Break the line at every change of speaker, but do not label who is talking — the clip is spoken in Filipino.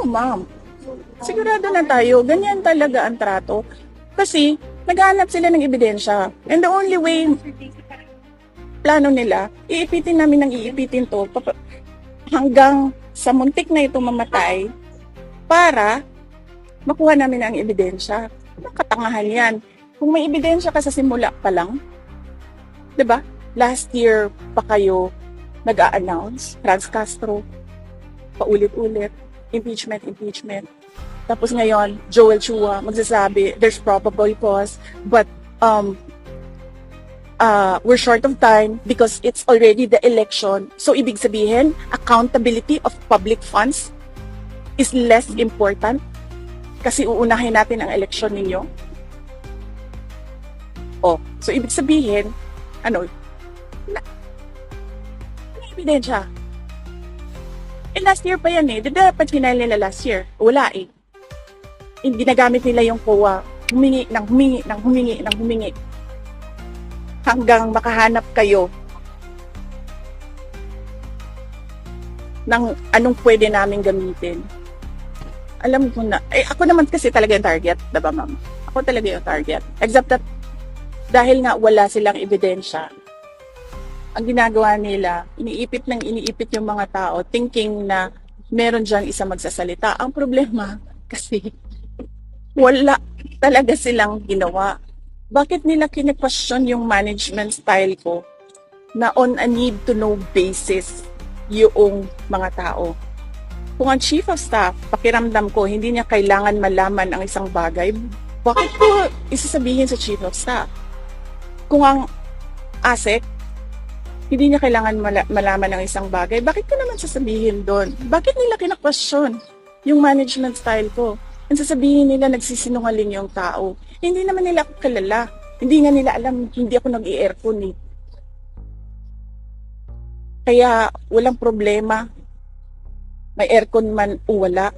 No, ma'am. Sigurado na tayo, ganyan talaga ang trato. Kasi, naghahanap sila ng ebidensya. And the only way, plano nila, iipitin namin ng iipitin to hanggang sa muntik na ito mamatay para makuha namin ang ebidensya. Katangahan yan. Kung may ebidensya ka sa simula pa lang, 'di ba? Last year pa kayo nag-a-announce, Franz Castro, paulit-ulit, impeachment. Tapos ngayon, Joel Chua magsasabi, there's probable cause, but we're short of time because it's already the election. So, ibig sabihin, accountability of public funds is less important kasi uunahin natin ang election ninyo. So ibig sabihin, ebidensya. Last year pa yan dapat final nila last year. Wala Ginagamit nila yung COA, humingi hanggang makahanap kayo ng anong pwede namin gamitin. Alam ko na, ako naman kasi talaga yung target, diba ma'am? Ako talaga yung target. Except that, dahil nga wala silang ebidensya, ang ginagawa nila, iniipit yung mga tao, thinking na meron dyan isang magsasalita. Ang problema, kasi wala talaga silang ginawa. Bakit nila kine-question yung management style ko na on a need-to-know basis yung mga tao? Kung ang chief of staff, pakiramdam ko, hindi niya kailangan malaman ang isang bagay, bakit ko isasabihin sa chief of staff? Kung ang ASEC, hindi niya kailangan malaman ang isang bagay, bakit ko naman sasabihin doon? Bakit nila kina-question yung management style ko? Ang sasabihin nila, nagsisinungaling yung tao. Hindi naman nila ako kilala. Hindi nga nila alam, hindi ako nag-i-aircon Kaya walang problema. May aircon man o wala.